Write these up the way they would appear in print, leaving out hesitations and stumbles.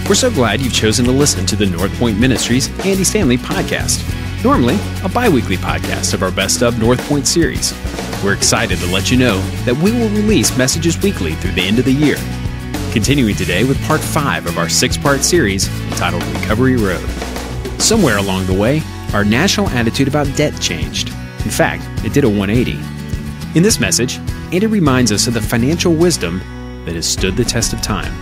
We're so glad you've chosen to listen to the North Point Ministries Andy Stanley podcast, normally a bi-weekly podcast of our Best of North Point series. We're excited to let you know that we will release messages weekly through the end of the year. Continuing today with part 5 of our 6-part series entitled Recovery Road. Somewhere along the way, our national attitude about debt changed. In fact, it did a 180. In this message, Andy reminds us of the financial wisdom that has stood the test of time.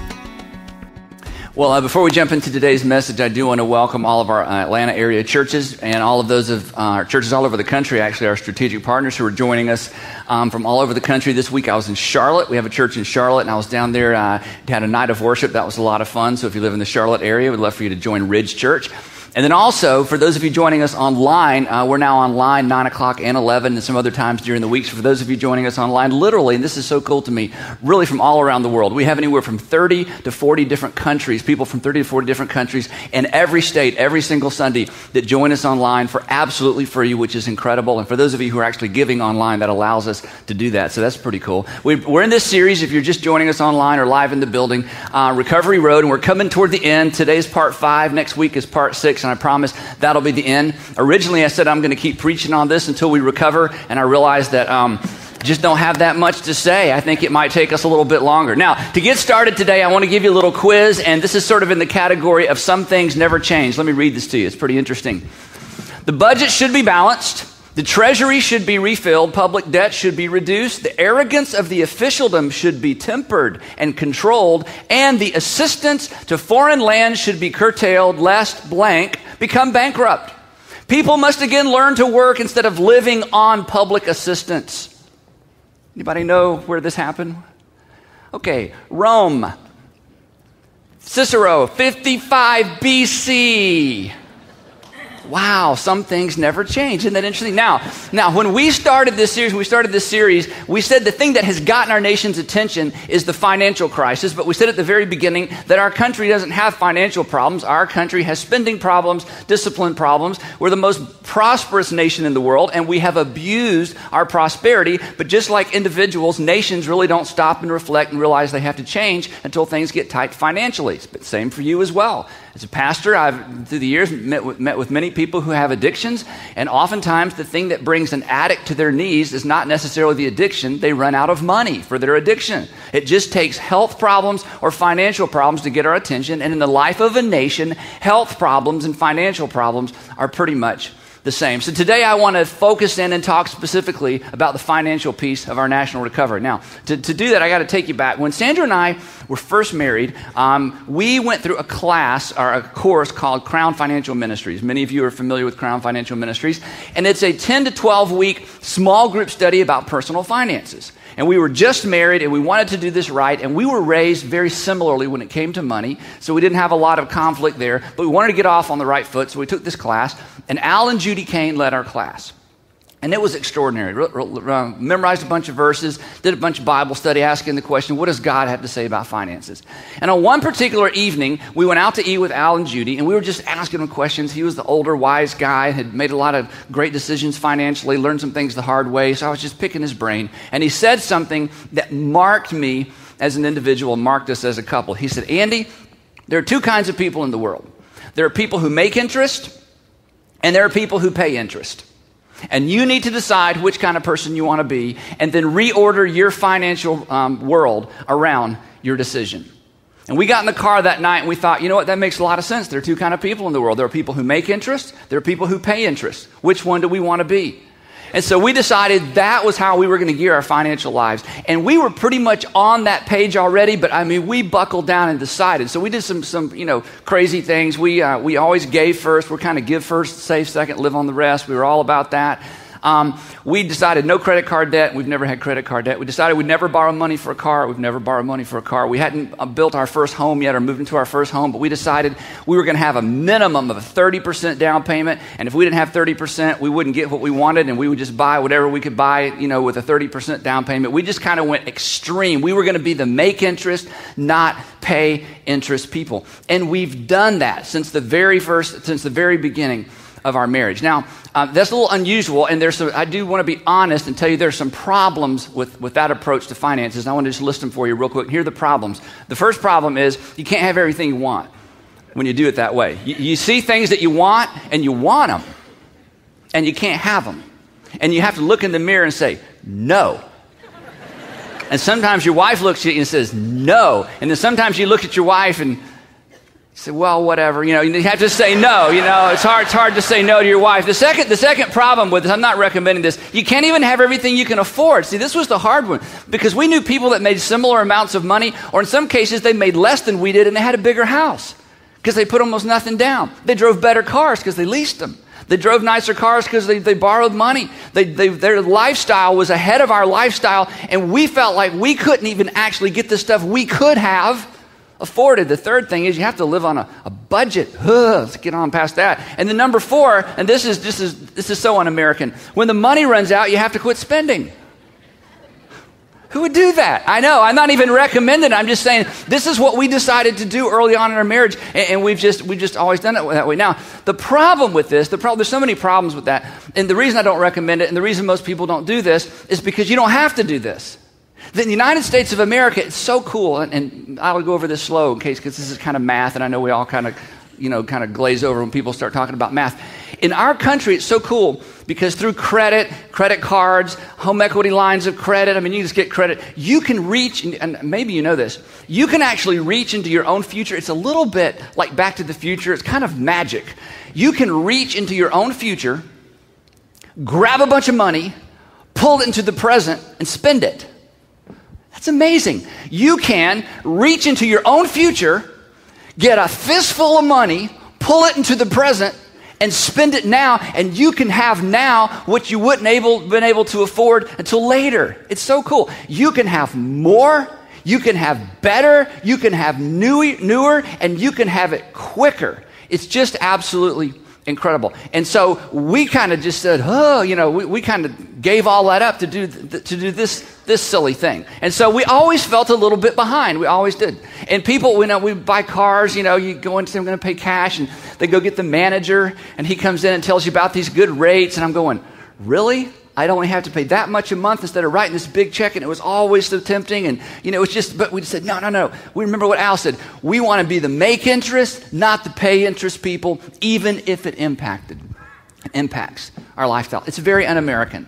Well, before we jump into today's message, I do want to welcome all of our Atlanta area churches and all of those of our churches all over the country, actually our strategic partners who are joining us from all over the country. This week I was in Charlotte. We have a church in Charlotte, and I was down there, had a night of worship. That was a lot of fun. So if you live in the Charlotte area, we'd love for you to join Ridge Church. And then also, for those of you joining us online, we're now online 9 o'clock and 11 and some other times during the week. So for those of you joining us online, literally, and this is so cool to me, really from all around the world. We have anywhere from 30 to 40 different countries, people from 30 to 40 different countries in every state, every single Sunday that join us online for absolutely free, which is incredible. And for those of you who are actually giving online, that allows us to do that. So that's pretty cool. We're in this series, if you're just joining us online or live in the building, Recovery Road, and we're coming toward the end. Today's part 5. Next week is part 6. And I promise that'll be the end. Originally, I said I'm going to keep preaching on this until we recover, and I realized that just don't have that much to say. I think it might take us a little bit longer. Now, to get started today, I want to give you a little quiz, and this is sort of in the category of some things never change. Let me read this to you. It's pretty interesting. The budget should be balanced. The treasury should be refilled, public debt should be reduced, the arrogance of the officialdom should be tempered and controlled, and the assistance to foreign lands should be curtailed, lest blank become bankrupt. People must again learn to work instead of living on public assistance. Anybody know where this happened? Okay, Rome. Cicero, 55 BC. Wow, some things never change. Isn't that interesting? Now, when we started this series, we said the thing that has gotten our nation's attention is the financial crisis, but we said at the very beginning that our country doesn't have financial problems. Our country has spending problems, discipline problems. We're the most prosperous nation in the world, and we have abused our prosperity, but just like individuals, nations really don't stop and reflect and realize they have to change until things get tight financially. But same for you as well. As a pastor, I've, through the years, met with many people who have addictions, and oftentimes the thing that brings an addict to their knees is not necessarily the addiction. They run out of money for their addiction. It just takes health problems or financial problems to get our attention, and in the life of a nation, health problems and financial problems are pretty much the same. So today I want to focus in and talk specifically about the financial piece of our national recovery. Now, to do that, I got to take you back. When Sandra and I were first married, we went through a class or a course called Crown Financial Ministries. Many of you are familiar with Crown Financial Ministries, and it's a 10 to 12 week small group study about personal finances. And we were just married, and we wanted to do this right, and we were raised very similarly when it came to money, so we didn't have a lot of conflict there, but we wanted to get off on the right foot, so we took this class, and Al and Judy Kane led our class. And it was extraordinary. Memorized a bunch of verses, did a bunch of Bible study, asking the question, what does God have to say about finances? And on one particular evening, we went out to eat with Al and Judy, and we were just asking him questions. He was the older, wise guy, had made a lot of great decisions financially, learned some things the hard way, so I was just picking his brain. And he said something that marked me as an individual, marked us as a couple. He said, Andy, there are two kinds of people in the world. There are people who make interest, and there are people who pay interest. And you need to decide which kind of person you want to be and then reorder your financial world around your decision. And we got in the car that night and we thought, you know what, that makes a lot of sense. There are two kinds of people in the world. There are people who make interest. There are people who pay interest. Which one do we want to be? And so we decided that was how we were going to gear our financial lives. And we were pretty much on that page already, but I mean, we buckled down and decided. So we did some crazy things. We always gave first. We're kind of give first, save second, live on the rest. We were all about that. We decided no credit card debt. We've never had credit card debt. We decided we'd never borrow money for a car. We've never borrowed money for a car. We hadn't built our first home yet or moved into our first home, but we decided we were going to have a minimum of a 30% down payment. And if we didn't have 30%, we wouldn't get what we wanted, and we would just buy whatever we could buy, with a 30% down payment. We just kind of went extreme. We were going to be the make interest, not pay interest people. And we've done that since the very beginning of our marriage. Now, that's a little unusual, and I do want to be honest and tell you there's some problems with that approach to finances, and I want to just list them for you real quick. Here are the problems. The first problem is you can't have everything you want. when you do it that way. You see things that you want, and you want them, and you can't have them. And you have to look in the mirror and say, no. And sometimes your wife looks at you and says, no. And then sometimes you look at your wife and say, well, whatever. You have to say no. It's hard to say no to your wife. The second problem with this, I'm not recommending this, you can't even have everything you can afford. See, this was the hard one, because we knew people that made similar amounts of money, or in some cases they made less than we did, and they had a bigger house because they put almost nothing down. They drove better cars because they leased them. They drove nicer cars because they borrowed money. Their lifestyle was ahead of our lifestyle, and we felt like we couldn't even actually get the stuff we could have afforded. The third thing is you have to live on a budget. Let's get on past that. And then number 4, and this is so un-American. When the money runs out, you have to quit spending. Who would do that? I know. I'm not even recommending it. I'm just saying this is what we decided to do early on in our marriage, and we've just always done it that way. Now, the problem with this, there's so many problems with that, and the reason I don't recommend it, and the reason most people don't do this, is because you don't have to do this. In the United States of America, it's so cool, and I'll go over this slow because this is kind of math, and I know we all kind of glaze over when people start talking about math. In our country, it's so cool because through credit cards, home equity lines of credit, you just get credit. You can reach, and maybe you know this, you can actually reach into your own future. It's a little bit like Back to the Future. It's kind of magic. You can reach into your own future, grab a bunch of money, pull it into the present, and spend it. That's amazing. You can reach into your own future, get a fistful of money, pull it into the present, and spend it now, and you can have now what you wouldn't been able to afford until later. It's so cool. You can have more, you can have better, you can have newer, and you can have it quicker. It's just absolutely incredible. And so we kind of just said, we kind of gave all that up to do this silly thing. And so we always felt a little bit behind. We always did. And people, we buy cars, you go and say, I'm going to pay cash, and they go get the manager, and he comes in and tells you about these good rates, and I'm going, really? I'd only have to pay that much a month instead of writing this big check, and it was always so tempting, and it's just, but we said, no. We remember what Al said. We want to be the make interest, not the pay interest people, even if it impacts our lifestyle. It's very un-American.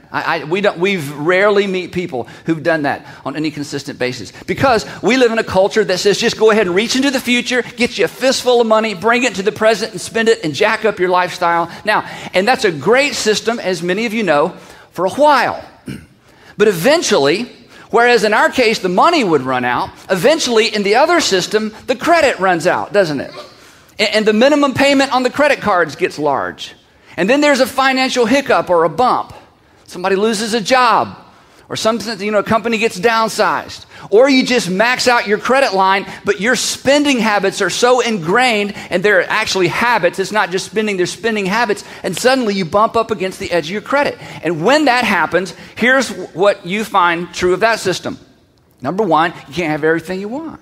We rarely meet people who've done that on any consistent basis, because we live in a culture that says just go ahead and reach into the future, get you a fistful of money, bring it to the present and spend it and jack up your lifestyle. Now, and that's a great system, as many of you know, for a while. But eventually, whereas in our case the money would run out, eventually in the other system the credit runs out, doesn't it? And the minimum payment on the credit cards gets large. And then there's a financial hiccup or a bump. Somebody loses a job, or a company gets downsized, or you just max out your credit line, but your spending habits are so ingrained, and they're actually habits. It's not just spending, they're spending habits, and suddenly you bump up against the edge of your credit. And when that happens, here's what you find true of that system. Number 1, you can't have everything you want.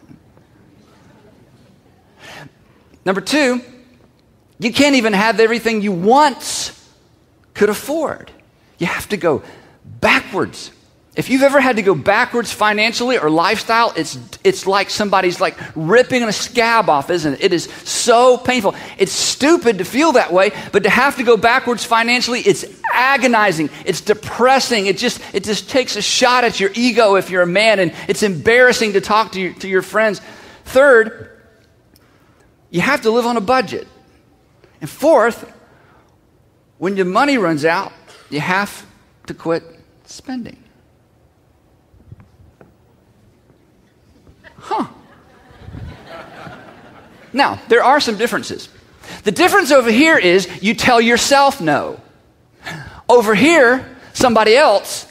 Number 2, you can't even have everything you once could afford. You have to go backwards. If you've ever had to go backwards financially or lifestyle, it's like somebody's like ripping a scab off, isn't it? It is so painful. It's stupid to feel that way, but to have to go backwards financially, it's agonizing. It's depressing. It just takes a shot at your ego if you're a man, and it's embarrassing to talk to your friends. Third, you have to live on a budget. And fourth, when your money runs out, you have to quit spending. Now, there are some differences. The difference over here is you tell yourself no. Over here, somebody else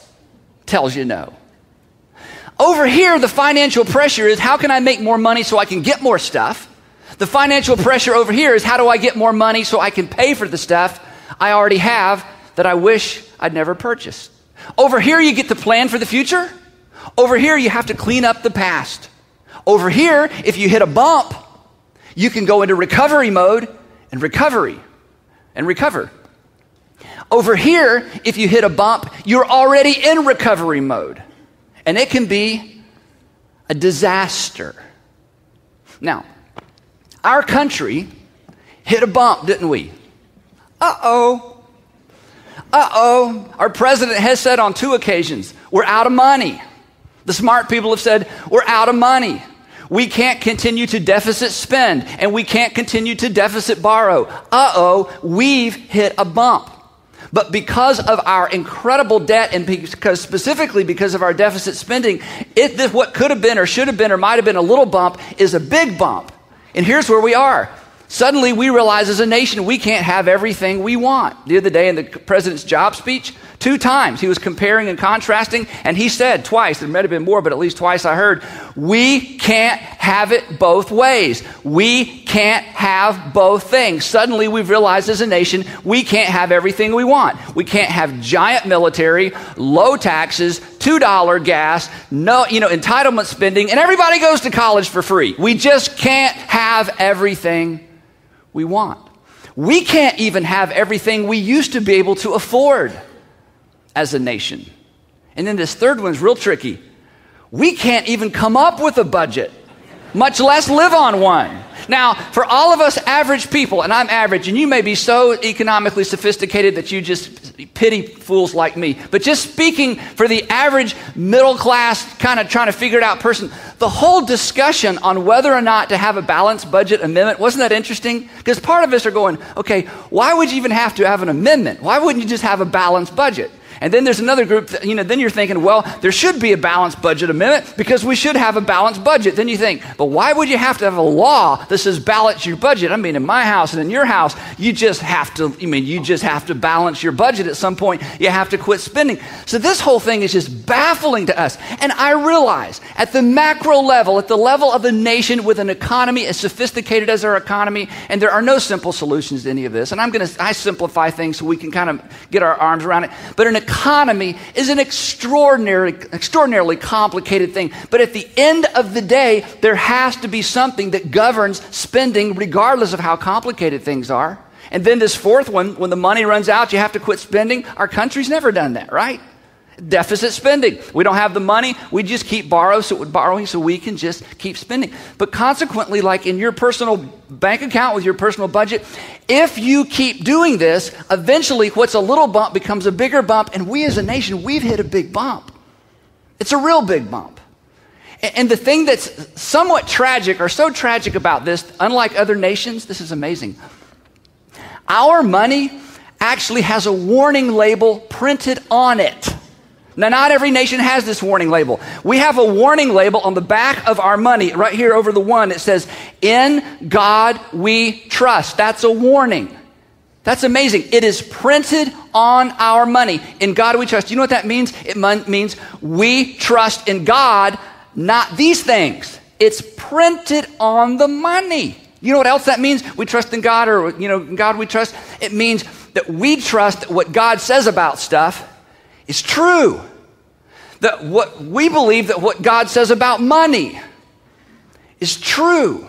tells you no. Over here, the financial pressure is how can I make more money so I can get more stuff? The financial pressure over here is how do I get more money so I can pay for the stuff I already have that I wish I'd never purchased. Over here, you get to plan for the future. Over here, you have to clean up the past. Over here, if you hit a bump, you can go into recovery mode and recover. Over here, if you hit a bump, you're already in recovery mode, and it can be a disaster. Now, our country hit a bump, didn't we? Uh-oh. Uh-oh. Our president has said on 2 occasions, we're out of money. The smart people have said, we're out of money. We can't continue to deficit spend, and we can't continue to deficit borrow. Uh-oh, we've hit a bump. But because of our incredible debt and specifically because of our deficit spending, what could have been or should have been or might have been a little bump is a big bump. And here's where we are. Suddenly we realize as a nation we can't have everything we want. The other day in the president's job speech, 2 times he was comparing and contrasting, and he said twice, there might have been more, but at least twice I heard, we can't have it both ways. We can't have both things. Suddenly we've realized as a nation we can't have everything we want. We can't have giant military, low taxes, $2 gas, entitlement spending, and everybody goes to college for free. We just can't have everything we want. We can't even have everything we used to be able to afford as a nation. And then this third one's real tricky. We can't even come up with a budget, much less live on one. Now, for all of us average people, and I'm average, and you may be so economically sophisticated that you just pity fools like me, but just speaking for the average middle class kind of trying to figure it out person, the whole discussion on whether or not to have a balanced budget amendment, wasn't that interesting? Because part of us are going, okay, why would you even have to have an amendment? Why wouldn't you just have a balanced budget? And then there's another group that, then you're thinking, well, there should be a balanced budget amendment because we should have a balanced budget. Then you think, but why would you have to have a law that says balance your budget? I mean, in my house and in your house, you just have to balance your budget at some point. You have to quit spending. So this whole thing is just baffling to us. And I realize at the macro level, at the level of a nation with an economy as sophisticated as our economy, and there are no simple solutions to any of this. And I simplify things so we can kind of get our arms around it. But an economy is an extraordinarily complicated thing. But at the end of the day, there has to be something that governs spending regardless of how complicated things are. And then this fourth one, when the money runs out, you have to quit spending. Our country's never done that, right? Deficit spending. We don't have the money. We just keep borrowing so we can just keep spending. But consequently, like in your personal bank account with your personal budget, if you keep doing this, eventually what's a little bump becomes a bigger bump. And we as a nation, we've hit a big bump. It's a real big bump. And the thing that's somewhat tragic or so tragic about this, unlike other nations, this is amazing. Our money actually has a warning label printed on it. Now, not every nation has this warning label. We have a warning label on the back of our money, right here over the one. It says, "In God we trust." That's a warning. That's amazing. It is printed on our money. In God we trust. You know what that means? It means we trust in God, not these things. It's printed on the money. You know what else that means? We trust in God, or, in God we trust. It means that we trust that what God says about stuff is true. That what we believe that what God says about money is true.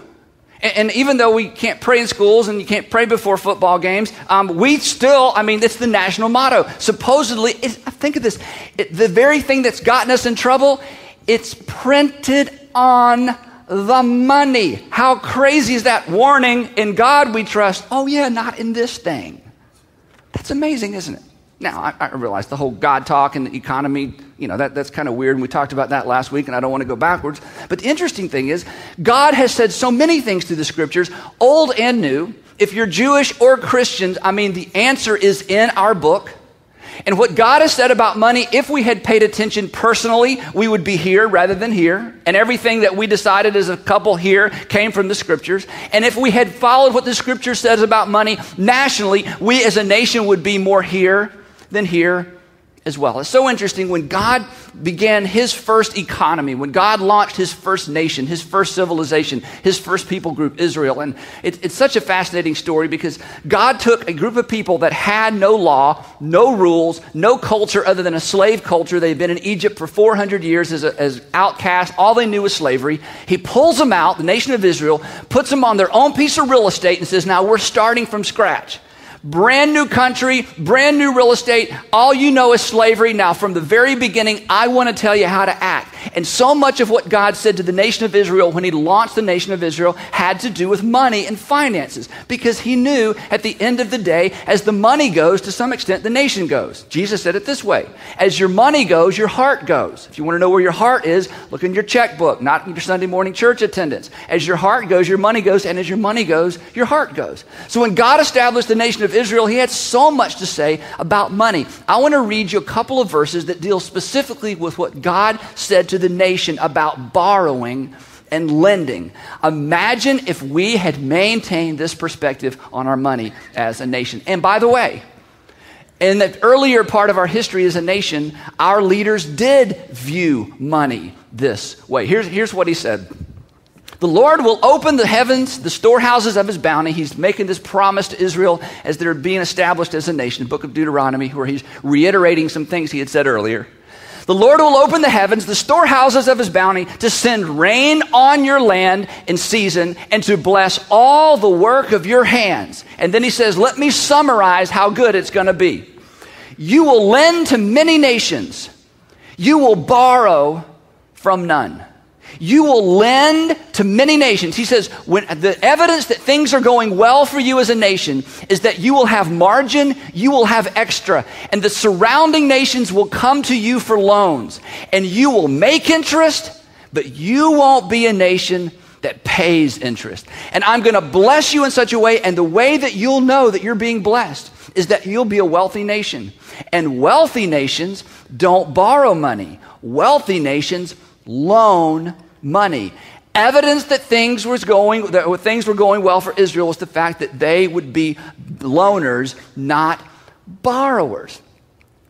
And even though we can't pray in schools and you can't pray before football games, we still, it's the national motto. Supposedly, think of this, the very thing that's gotten us in trouble, it's printed on the money. How crazy is that? Warning, in God we trust. Oh yeah, not in this thing. That's amazing, isn't it? Now, I realize the whole God talk and the economy, that's kind of weird, and we talked about that last week, and I don't want to go backwards. But the interesting thing is, God has said so many things through the scriptures, old and new. If you're Jewish or Christian, the answer is in our book. And what God has said about money, if we had paid attention personally, we would be here rather than here. And everything that we decided as a couple here came from the scriptures. And if we had followed what the scripture says about money nationally, we as a nation would be more here than here as well. It's so interesting. When God began his first economy, when God launched his first nation, his first civilization, his first people group, Israel, and it's such a fascinating story because God took a group of people that had no law, no rules, no culture other than a slave culture. They'd been in Egypt for 400 years as outcasts. All they knew was slavery. He pulls them out, the nation of Israel, puts them on their own piece of real estate and says, now we're starting from scratch. Brand new country, brand new real estate. All you know is slavery. Now, from the very beginning, I want to tell you how to act. And so much of what God said to the nation of Israel when he launched the nation of Israel had to do with money and finances, because he knew at the end of the day, as the money goes, to some extent, the nation goes. Jesus said it this way: as your money goes, your heart goes. If you want to know where your heart is, look in your checkbook, not in your Sunday morning church attendance. As your heart goes, your money goes, and as your money goes, your heart goes. So when God established the nation of Israel, he had so much to say about money. I want to read you a couple of verses that deal specifically with what God said to the nation about borrowing and lending. Imagine if we had maintained this perspective on our money as a nation. And by the way, in the earlier part of our history as a nation, our leaders did view money this way. Here's what he said. The Lord will open the heavens, the storehouses of his bounty. He's making this promise to Israel as they're being established as a nation, the book of Deuteronomy, where he's reiterating some things he had said earlier. The Lord will open the heavens, the storehouses of his bounty, to send rain on your land in season and to bless all the work of your hands. And then he says, let me summarize how good it's going to be. You will lend to many nations. You will borrow from none. You will lend to many nations. He says, when the evidence that things are going well for you as a nation is that you will have margin, you will have extra, and the surrounding nations will come to you for loans, and you will make interest, but you won't be a nation that pays interest. And I'm going to bless you in such a way, and the way that you'll know that you're being blessed is that you'll be a wealthy nation. And wealthy nations don't borrow money. Wealthy nations loan money. Evidence that things were going well for Israel was the fact that they would be loaners, not borrowers.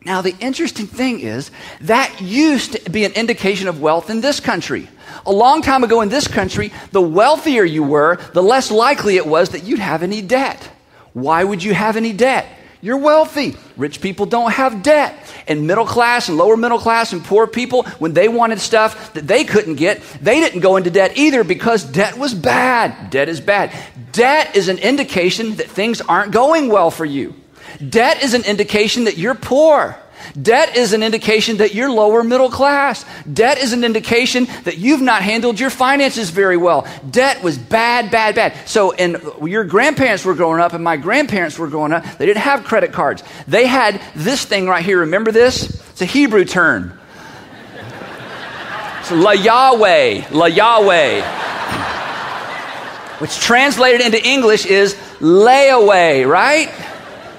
Now, the interesting thing is that used to be an indication of wealth in this country. A long time ago in this country, the wealthier you were, the less likely it was that you'd have any debt. Why would you have any debt? You're wealthy. Rich people don't have debt. And middle class and lower middle class and poor people, when they wanted stuff that they couldn't get, they didn't go into debt either because debt was bad. Debt is bad. Debt is an indication that things aren't going well for you. Debt is an indication that you're poor. Debt is an indication that you're lower middle class. Debt is an indication that you've not handled your finances very well. Debt was bad, bad, bad. So your grandparents were growing up and my grandparents were growing up, they didn't have credit cards. They had this thing right here. Remember this? It's a Hebrew term. It's La Yahweh, which translated into English is layaway, right?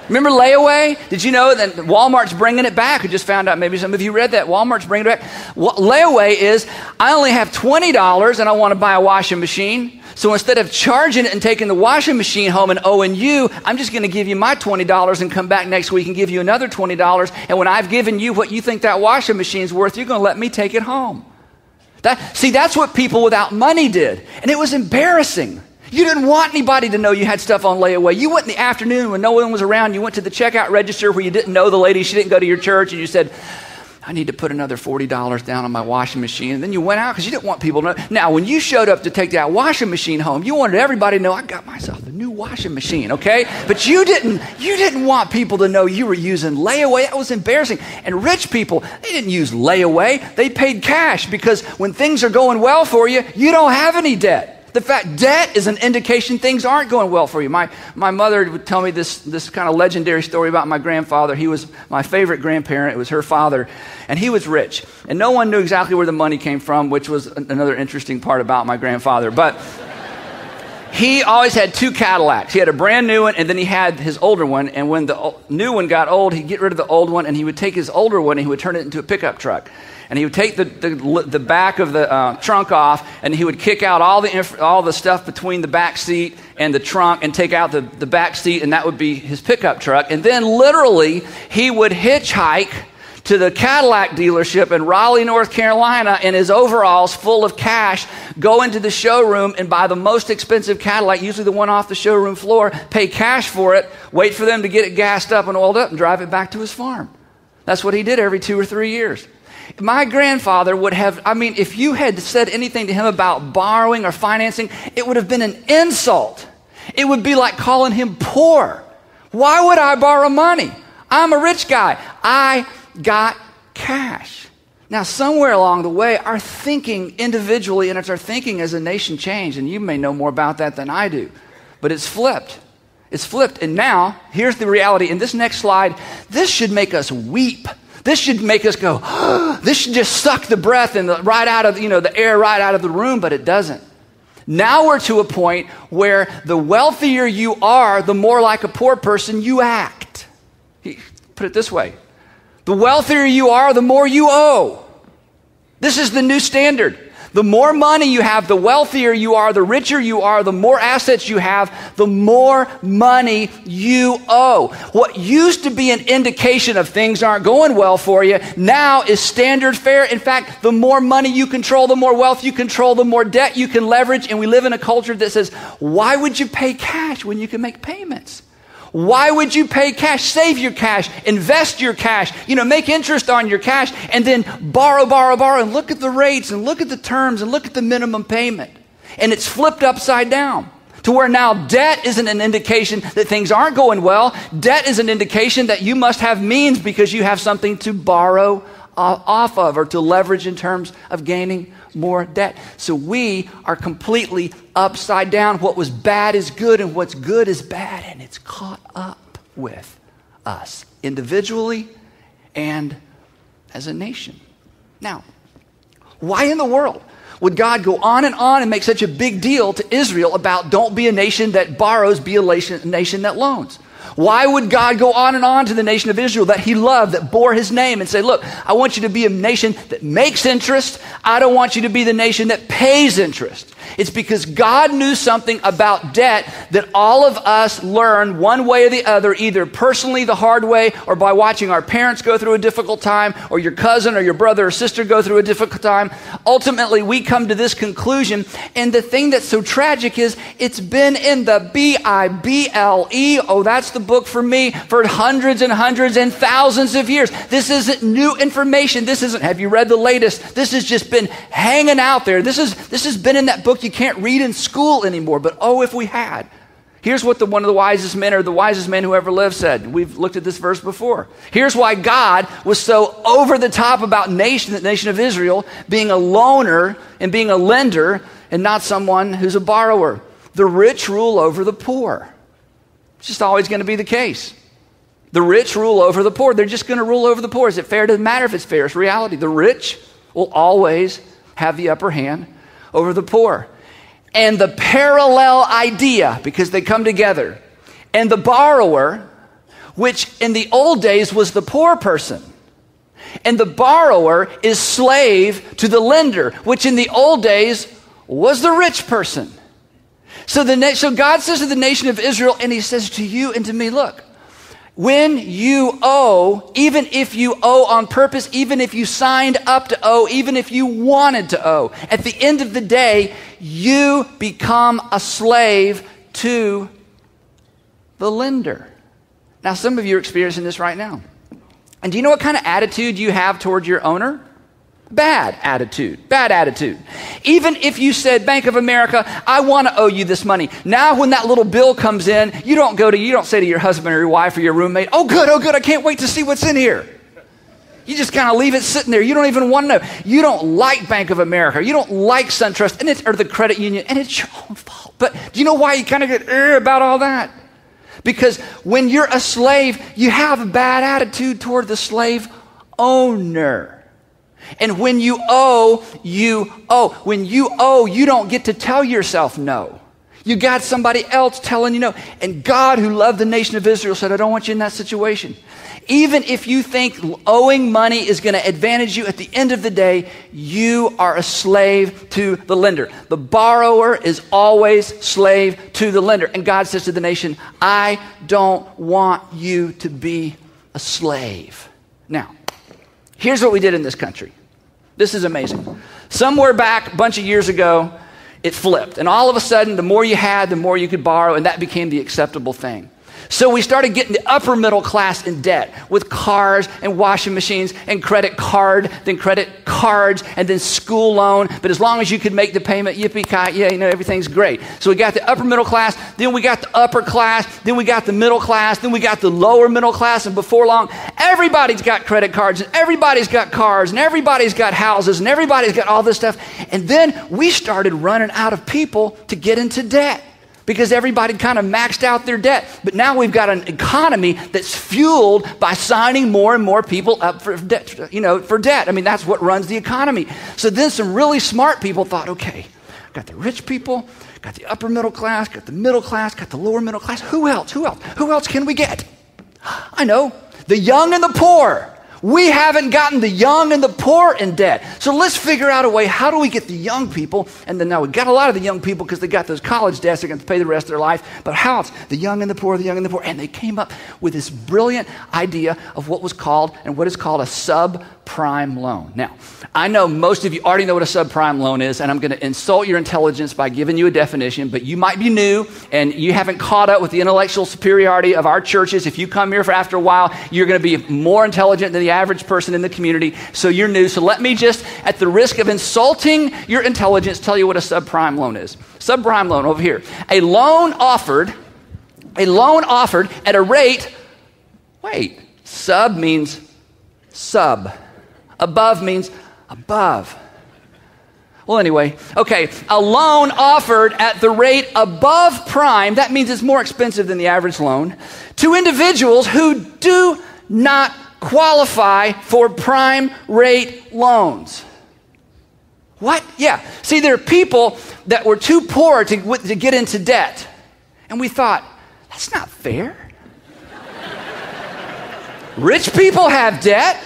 Remember layaway? Did you know that Walmart's bringing it back? I just found out, maybe some of you read that. Walmart's bringing it back. Layaway is, I only have $20 and I want to buy a washing machine. So instead of charging it and taking the washing machine home and owing you, I'm just going to give you my $20 and come back next week and give you another $20. And when I've given you what you think that washing machine's worth, you're going to let me take it home. That's what people without money did. And it was embarrassing. You didn't want anybody to know you had stuff on layaway. You went in the afternoon when no one was around. You went to the checkout register where you didn't know the lady. She didn't go to your church. And you said, I need to put another $40 down on my washing machine. And then you went out because you didn't want people to know. Now, when you showed up to take that washing machine home, you wanted everybody to know, I got myself a new washing machine, okay? But you didn't want people to know you were using layaway. That was embarrassing. And rich people, they didn't use layaway. They paid cash because when things are going well for you, you don't have any debt. The fact debt is an indication things aren't going well for you. My mother would tell me this kind of legendary story about my grandfather. He was my favorite grandparent. It was her father, and he was rich. And no one knew exactly where the money came from, which was another interesting part about my grandfather. But he always had two Cadillacs. He had a brand new one, and then he had his older one. And when the new one got old, he'd get rid of the old one, and he would take his older one, and he would turn it into a pickup truck. And he would take the back of the trunk off, and he would kick out all the stuff between the back seat and the trunk and take out the back seat, and that would be his pickup truck. And then literally, he would hitchhike to the Cadillac dealership in Raleigh, North Carolina, in his overalls full of cash, go into the showroom and buy the most expensive Cadillac, usually the one off the showroom floor, pay cash for it, wait for them to get it gassed up and oiled up, and drive it back to his farm. That's what he did every 2 or 3 years. My grandfather would have, if you had said anything to him about borrowing or financing, it would have been an insult. It would be like calling him poor. Why would I borrow money? I'm a rich guy. I got cash. Now, somewhere along the way, our thinking individually and it's our thinking as a nation changed. And you may know more about that than I do. But it's flipped. It's flipped. And now, here's the reality. In this next slide, this should make us weep. This should make us go, this should just suck the breath and right out of, the air right out of the room, but it doesn't. Now we're to a point where the wealthier you are, the more like a poor person you act. Put it this way. The wealthier you are, the more you owe. This is the new standard. The more money you have, the wealthier you are, the richer you are, the more assets you have, the more money you owe. What used to be an indication of things aren't going well for you now is standard fare. In fact, the more money you control, the more wealth you control, the more debt you can leverage. And we live in a culture that says, why would you pay cash when you can make payments? Why would you pay cash? Save your cash, invest your cash, make interest on your cash, and then borrow, and look at the rates, and look at the terms, and look at the minimum payment. And it's flipped upside down to where now debt isn't an indication that things aren't going well. Debt is an indication that you must have means because you have something to borrow off of or to leverage in terms of gaining more debt. So we are completely upside down. What was bad is good and what's good is bad, and it's caught up with us individually and as a nation. Now, why in the world would God go on and make such a big deal to Israel about don't be a nation that borrows, be a nation that loans? Why would God go on to the nation of Israel that he loved, that bore his name, and say, look, I want you to be a nation that makes interest. I don't want you to be the nation that pays interest. It's because God knew something about debt that all of us learn one way or the other, either personally the hard way or by watching our parents go through a difficult time or your cousin or your brother or sister go through a difficult time. Ultimately, we come to this conclusion. And the thing that's so tragic is it's been in the Bible. Oh, that's the book for me for hundreds and hundreds and thousands of years. This isn't new information. This isn't, have you read the latest? This has just been hanging out there. This has been in that book you can't read in school anymore, but oh, if we had. Here's what one of the wisest men or the wisest man who ever lived said. We've looked at this verse before. Here's why God was so over the top about the nation of Israel being a loaner and being a lender and not someone who's a borrower. The rich rule over the poor. It's just always going to be the case. The rich rule over the poor. They're just going to rule over the poor. Is it fair? It doesn't matter if it's fair. It's reality. The rich will always have the upper hand over the poor. And the parallel idea, because they come together, and the borrower, which in the old days was the poor person, and the borrower is slave to the lender, which in the old days was the rich person. So God says to the nation of Israel, and he says to you and to me, look, when you owe, even if you owe on purpose, even if you signed up to owe, even if you wanted to owe, at the end of the day, you become a slave to the lender. Now, some of you are experiencing this right now. And do you know what kind of attitude you have toward your owner? Bad attitude. Bad attitude. Even if you said, Bank of America, I want to owe you this money. Now when that little bill comes in, you don't say to your husband or your wife or your roommate, oh good, I can't wait to see what's in here. You just kind of leave it sitting there. You don't even want to know. You don't like Bank of America. You don't like SunTrust or the credit union, and it's your own fault. But do you know why you kind of get about all that? Because when you're a slave, you have a bad attitude toward the slave owner. And when you owe, you owe. When you owe, you don't get to tell yourself no. You got somebody else telling you no. And God, who loved the nation of Israel, said, I don't want you in that situation. Even if you think owing money is going to advantage you, at the end of the day, you are a slave to the lender. The borrower is always slave to the lender. And God says to the nation, I don't want you to be a slave. Now, here's what we did in this country. This is amazing. Somewhere back a bunch of years ago, it flipped. And all of a sudden, the more you had, the more you could borrow, and that became the acceptable thing. So we started getting the upper middle class in debt with cars and washing machines and credit cards, and then school loan. But as long as you could make the payment, yippee-ki-yay, everything's great. So we got the upper middle class, then we got the upper class, then we got the middle class, then we got the lower middle class, and before long, everybody's got credit cards, and everybody's got cars, and everybody's got houses, and everybody's got all this stuff. And then we started running out of people to get into debt, because everybody kind of maxed out their debt. But now we've got an economy that's fueled by signing more and more people up for debt, for debt. I mean, that's what runs the economy. So then some really smart people thought, okay, got the rich people, got the upper middle class, got the middle class, got the lower middle class. Who else? Who else can we get? I know, the young and the poor. We haven't gotten the young and the poor in debt. So let's figure out a way, how do we get the young people? And then now we've got a lot of the young people because they got those college debts, they're going to pay the rest of their life. But how else? The young and the poor, the young and the poor. And they came up with this brilliant idea of what was called and what is called a subprime loan. Now, I know most of you already know what a subprime loan is, and I'm going to insult your intelligence by giving you a definition, but you might be new and you haven't caught up with the intellectual superiority of our churches. If you come here for after a while, you're going to be more intelligent than the average person in the community, so you're new. So let me just, at the risk of insulting your intelligence, tell you what a subprime loan is. Subprime loan over here. A loan offered at a rate, sub means sub. Above means above. Well, anyway, okay, a loan offered at the rate above prime, that means it's more expensive than the average loan, to individuals who do not qualify for prime rate loans. What? Yeah. See, there are people that were too poor to get into debt. And we thought, that's not fair. Rich people have debt.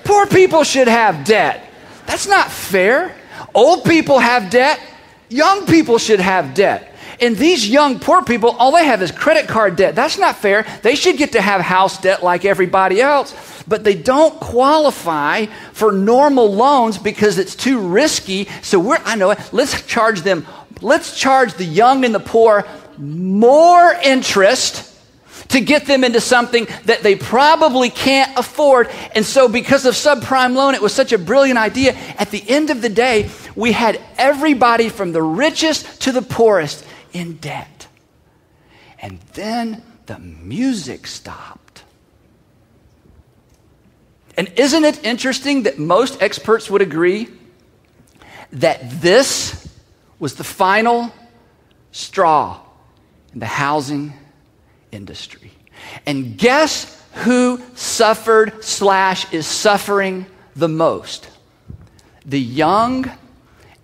Poor people should have debt. That's not fair. Old people have debt. Young people should have debt. And these young poor people, all they have is credit card debt. That's not fair. They should get to have house debt like everybody else. But they don't qualify for normal loans because it's too risky. So let's charge the young and the poor more interest to get them into something that they probably can't afford. And so because of subprime loan, it was such a brilliant idea. At the end of the day, we had everybody from the richest to the poorest in debt. And then the music stopped. And isn't it interesting that most experts would agree that this was the final straw in the housing industry? And guess who suffered / is suffering the most? The young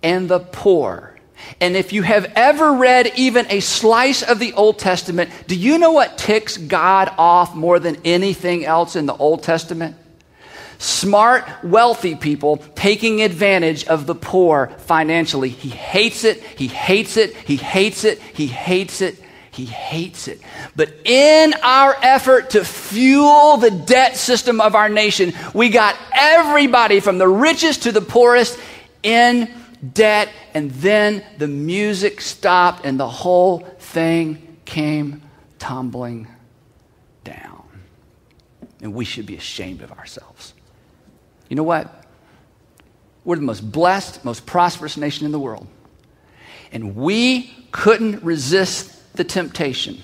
and the poor. And if you have ever read even a slice of the Old Testament, do you know what ticks God off more than anything else in the Old Testament? Smart, wealthy people taking advantage of the poor financially. He hates it, he hates it, he hates it, he hates it, he hates it. But in our effort to fuel the debt system of our nation, we got everybody from the richest to the poorest in debt, and then the music stopped and the whole thing came tumbling down. And we should be ashamed of ourselves. You know what? We're the most blessed, most prosperous nation in the world. And we couldn't resist the temptation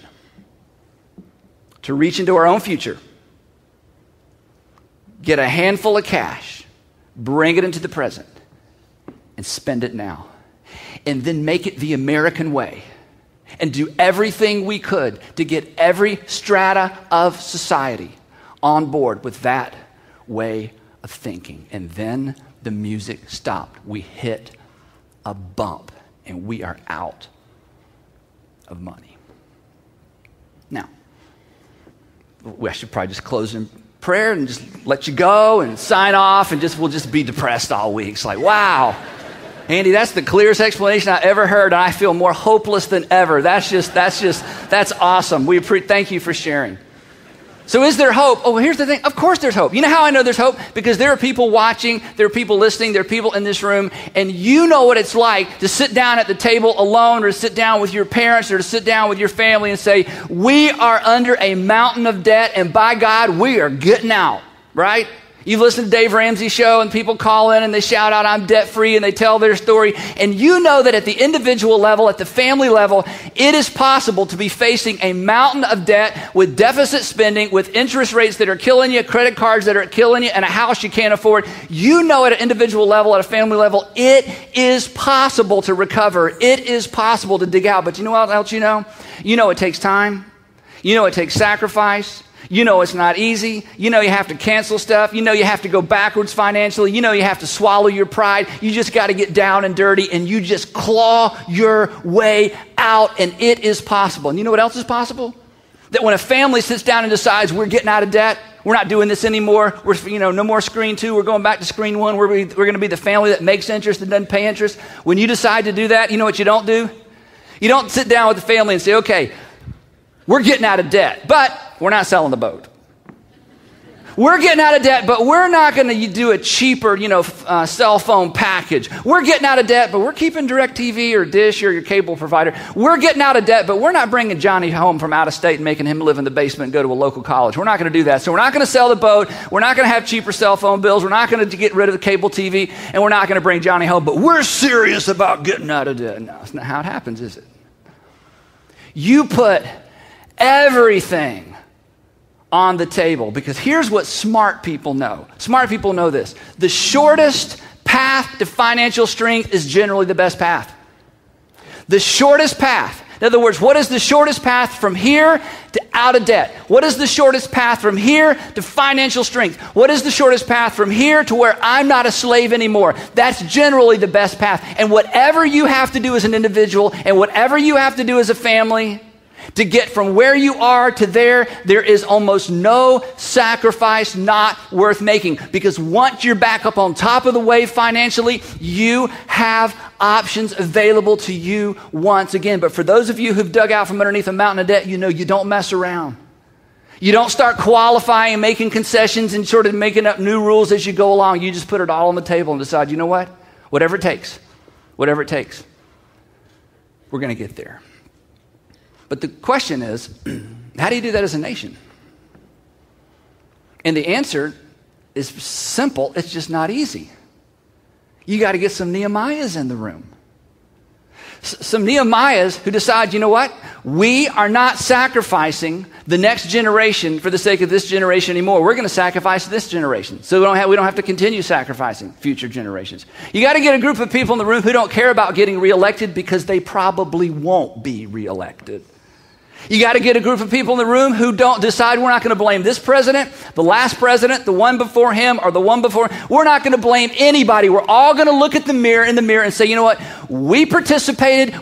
to reach into our own future, get a handful of cash, bring it into the present, and spend it now. And then make it the American way. And do everything we could to get every strata of society on board with that way of thinking. And then the music stopped. We hit a bump and we are out of money. Now, I should probably just close in prayer and just let you go and sign off, and we'll just be depressed all week. It's like, wow, Andy, that's the clearest explanation I ever heard, and I feel more hopeless than ever. That's awesome. Thank you for sharing. So is there hope? Oh, well, here's the thing. Of course there's hope. You know how I know there's hope? Because there are people watching, there are people listening, there are people in this room, and you know what it's like to sit down at the table alone or to sit down with your parents or to sit down with your family and say, we are under a mountain of debt, and by God, we are getting out, right? You've listened to Dave Ramsey's show and people call in and they shout out, I'm debt free, and they tell their story. And you know that at the individual level, at the family level, it is possible to be facing a mountain of debt with deficit spending, with interest rates that are killing you, credit cards that are killing you, and a house you can't afford. You know at an individual level, at a family level, it is possible to recover. It is possible to dig out. But you know what else you know? You know it takes time. You know it takes sacrifice. You know it's not easy. You know you have to cancel stuff. You know you have to go backwards financially. You know you have to swallow your pride. You just got to get down and dirty, and you just claw your way out, and it is possible. And you know what else is possible? That when a family sits down and decides we're getting out of debt, we're not doing this anymore, we're, no more screen 2, we're going back to screen 1, we're going to be the family that makes interest and doesn't pay interest. When you decide to do that, you know what you don't do? You don't sit down with the family and say, okay, we're getting out of debt, but we're not selling the boat. We're getting out of debt, but we're not going to do a cheaper, cell phone package. We're getting out of debt, but we're keeping DirecTV or Dish or your cable provider. We're getting out of debt, but we're not bringing Johnny home from out of state and making him live in the basement and go to a local college. We're not going to do that. So we're not going to sell the boat. We're not going to have cheaper cell phone bills. We're not going to get rid of the cable TV, and we're not going to bring Johnny home. But we're serious about getting out of debt. No, it's not how it happens, is it? You put everything on the table, because here's what smart people know. Smart people know this. The shortest path to financial strength is generally the best path. The shortest path. In other words, what is the shortest path from here to out of debt? What is the shortest path from here to financial strength? What is the shortest path from here to where I'm not a slave anymore? That's generally the best path. And whatever you have to do as an individual and whatever you have to do as a family to get from where you are to there is almost no sacrifice not worth making. Because once you're back up on top of the wave financially, you have options available to you once again. But for those of you who've dug out from underneath a mountain of debt, you know you don't mess around. You don't start qualifying and making concessions and sort of making up new rules as you go along. You just put it all on the table and decide, you know what? Whatever it takes, we're going to get there. But the question is, how do you do that as a nation? And the answer is simple. It's just not easy. You got to get some Nehemiahs in the room. Some Nehemiahs who decide, you know what? We are not sacrificing the next generation for the sake of this generation anymore. We're going to sacrifice this generation. So we don't have to continue sacrificing future generations. You got to get a group of people in the room who don't care about getting reelected because they probably won't be reelected. You got to get a group of people in the room who don't decide we're not going to blame this president, the last president, the one before him, or the one before. We're not going to blame anybody. We're all going to look at the mirror and say, you know what? We participated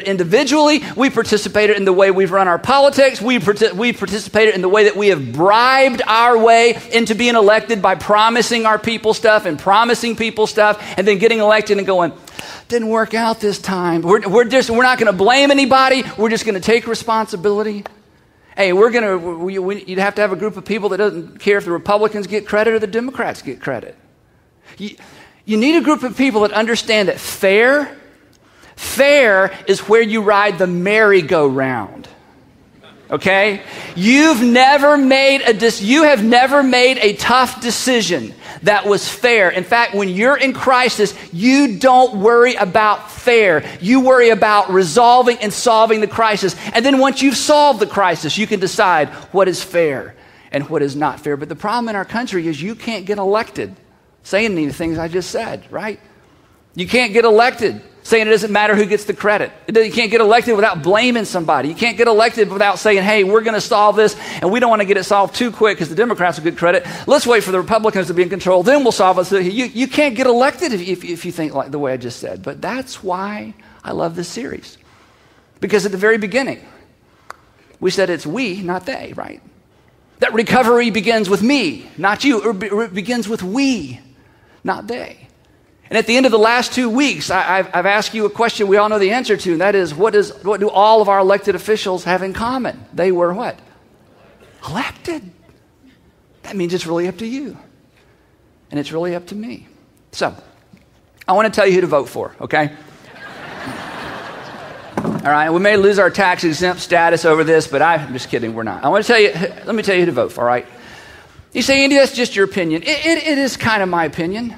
individually. We participated in the way we've run our politics. We participated in the way that we have bribed our way into being elected by promising our people stuff and promising people stuff and then getting elected and going, didn't work out this time. We're not going to blame anybody. We're just going to take responsibility. Hey, you'd have to have a group of people that doesn't care if the Republicans get credit or the Democrats get credit. You need a group of people that understand that fair is where you ride the merry-go-round. Okay? You have never made a tough decision that was fair. In fact, when you're in crisis, you don't worry about fair. You worry about resolving and solving the crisis. And then once you've solved the crisis, you can decide what is fair and what is not fair. But the problem in our country is you can't get elected saying any of the things I just said, right? You can't get elected saying it doesn't matter who gets the credit. You can't get elected without blaming somebody. You can't get elected without saying, hey, we're going to solve this, and we don't want to get it solved too quick because the Democrats will get credit. Let's wait for the Republicans to be in control, then we'll solve it. You can't get elected if you think like the way I just said. But that's why I love this series. Because at the very beginning, we said it's we, not they, right? That recovery begins with me, not you. It begins with we, not they. And at the end of the last 2 weeks, I've asked you a question we all know the answer to, and that is, what do all of our elected officials have in common? They were what? Elected. That means it's really up to you. And it's really up to me. So, I want to tell you who to vote for, okay? All right, we may lose our tax exempt status over this, but I'm just kidding, we're not. Let me tell you who to vote for, all right? You say, Andy, that's just your opinion. It is kind of my opinion.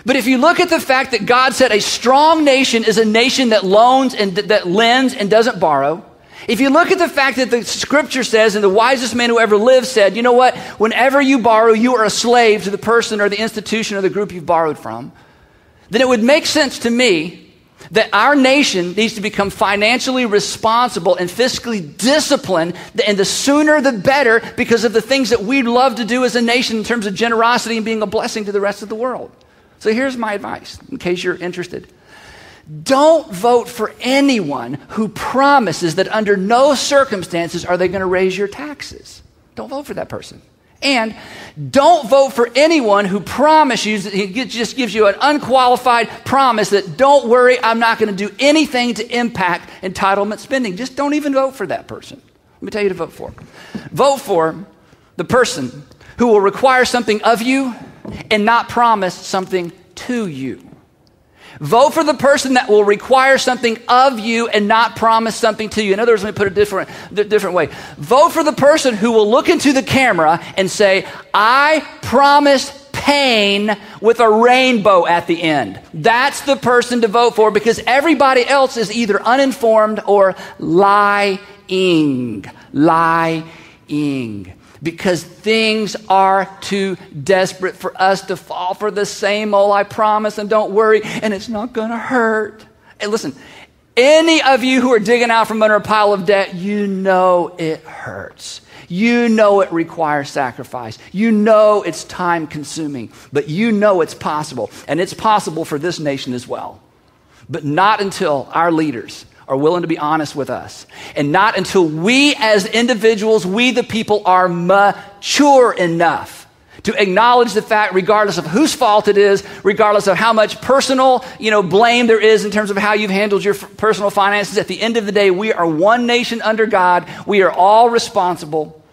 But if you look at the fact that God said a strong nation is a nation that loans and that lends and doesn't borrow, if you look at the fact that the scripture says, and the wisest man who ever lived said, you know what, whenever you borrow, you are a slave to the person or the institution or the group you've borrowed from, then it would make sense to me that our nation needs to become financially responsible and fiscally disciplined, and the sooner the better, because of the things that we'd love to do as a nation in terms of generosity and being a blessing to the rest of the world. So here's my advice, in case you're interested. Don't vote for anyone who promises that under no circumstances are they going to raise your taxes. Don't vote for that person. And don't vote for anyone who promises you, he just gives you an unqualified promise that don't worry, I'm not going to do anything to impact entitlement spending. Just don't even vote for that person. Let me tell you who to vote for. Vote for the person who will require something of you and not promise something to you. Vote for the person that will require something of you and not promise something to you. In other words, let me put it a different way. Vote for the person who will look into the camera and say, I promise pain with a rainbow at the end. That's the person to vote for, because everybody else is either uninformed or lying. Because things are too desperate for us to fall for the same old I promise and don't worry, and it's not going to hurt. And listen, any of you who are digging out from under a pile of debt, you know it hurts. You know it requires sacrifice. You know it's time consuming, but you know it's possible, and it's possible for this nation as well. But not until our leaders are willing to be honest with us. And not until we as individuals, we the people, are mature enough to acknowledge the fact, regardless of whose fault it is, regardless of how much personal, blame there is in terms of how you've handled your personal finances. At the end of the day, we are one nation under God. We are all responsible,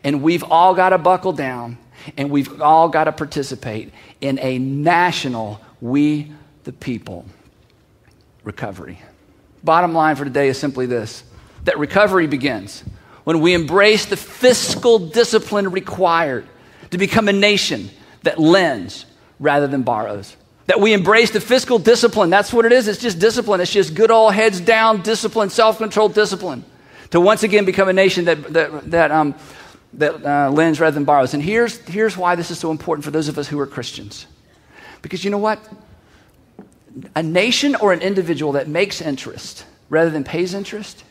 and we've all got to buckle down, and we've all got to participate in a national, we the people, recovery. Bottom line for today is simply this, that recovery begins when we embrace the fiscal discipline required to become a nation that lends rather than borrows. That we embrace the fiscal discipline. That's what it is. It's just discipline. It's just good old heads down discipline, self-controlled discipline, to once again become a nation that lends rather than borrows. And here's why this is so important for those of us who are Christians. Because you know what? A nation or an individual that makes interest rather than pays interest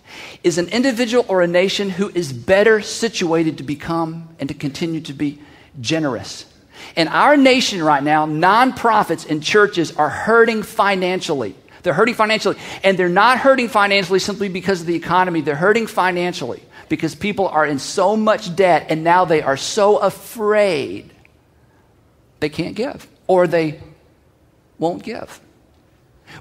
is an individual or a nation who is better situated to become and to continue to be generous. In our nation right now, nonprofits and churches are hurting financially. They're hurting financially, and they're not hurting financially simply because of the economy. They're hurting financially because people are in so much debt, and now they are so afraid they can't give, or they won't give.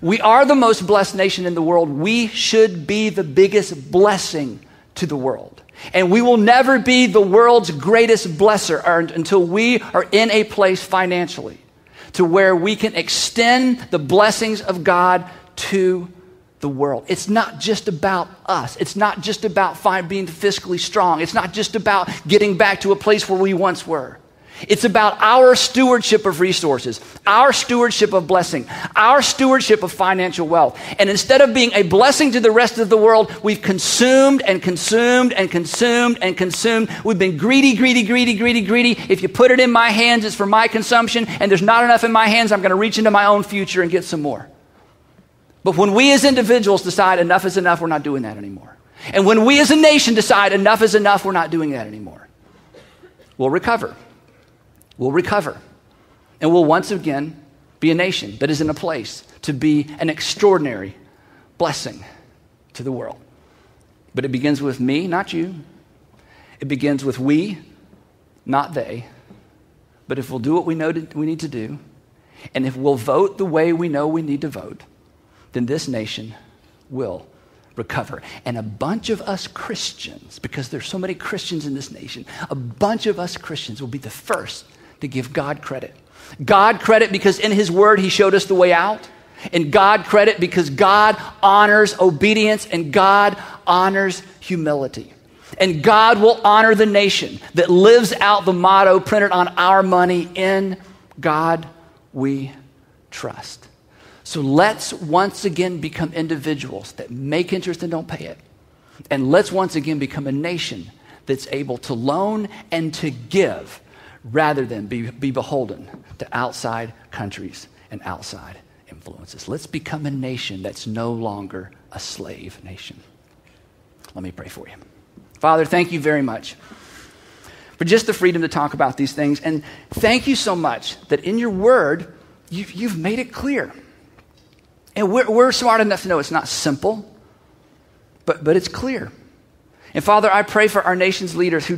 We are the most blessed nation in the world. We should be the biggest blessing to the world. And we will never be the world's greatest blesser until we are in a place financially to where we can extend the blessings of God to the world. It's not just about us. It's not just about being fiscally strong. It's not just about getting back to a place where we once were. It's about our stewardship of resources, our stewardship of blessing, our stewardship of financial wealth. And instead of being a blessing to the rest of the world, we've consumed and consumed and consumed and consumed. We've been greedy. If you put it in my hands, it's for my consumption, and there's not enough in my hands, I'm going to reach into my own future and get some more. But when we as individuals decide enough is enough, we're not doing that anymore. And when we as a nation decide enough is enough, we're not doing that anymore. We'll recover. We'll recover, and we'll once again be a nation that is in a place to be an extraordinary blessing to the world. But it begins with me, not you. It begins with we, not they. But if we'll do what we know we need to do, and if we'll vote the way we know we need to vote, then this nation will recover. And a bunch of us Christians, because there's so many Christians in this nation, a bunch of us Christians will be the first to give God credit. God credit because in his word he showed us the way out. And God credit because God honors obedience and God honors humility. And God will honor the nation that lives out the motto printed on our money, in God we trust. So let's once again become individuals that make interest and don't pay it. And let's once again become a nation that's able to loan and to give rather than be beholden to outside countries and outside influences. Let's become a nation that's no longer a slave nation. Let me pray for you. Father, thank you very much for just the freedom to talk about these things. And thank you so much that in your word, you've made it clear. And we're smart enough to know it's not simple, but it's clear. And Father, I pray for our nation's leaders who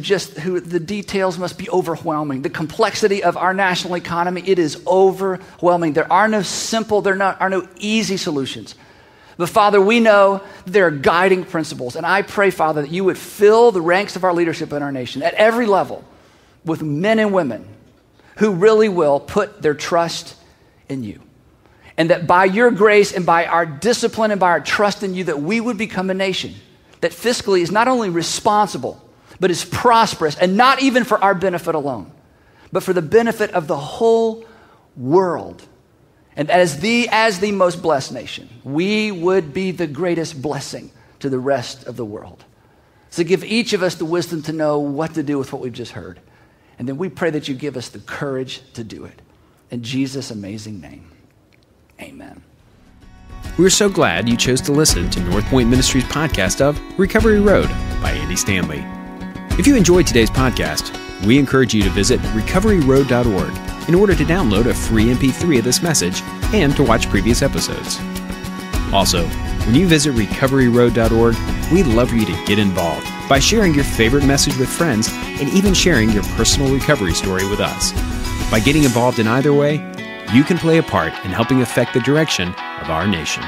the details must be overwhelming. The complexity of our national economy, it is overwhelming. There are no easy solutions. But Father, we know there are guiding principles. And I pray, Father, that you would fill the ranks of our leadership in our nation at every level with men and women who really will put their trust in you. And that by your grace and by our discipline and by our trust in you, that we would become a nation that fiscally is not only responsible, but is prosperous, and not even for our benefit alone, but for the benefit of the whole world. And as the most blessed nation, we would be the greatest blessing to the rest of the world. So give each of us the wisdom to know what to do with what we've just heard. And then we pray that you give us the courage to do it. In Jesus' amazing name, amen. We're so glad you chose to listen to North Point Ministries' podcast of Recovery Road by Andy Stanley. If you enjoyed today's podcast, we encourage you to visit recoveryroad.org in order to download a free MP3 of this message and to watch previous episodes. Also, when you visit recoveryroad.org, we'd love for you to get involved by sharing your favorite message with friends and even sharing your personal recovery story with us. By getting involved in either way, you can play a part in helping affect the direction of our nation.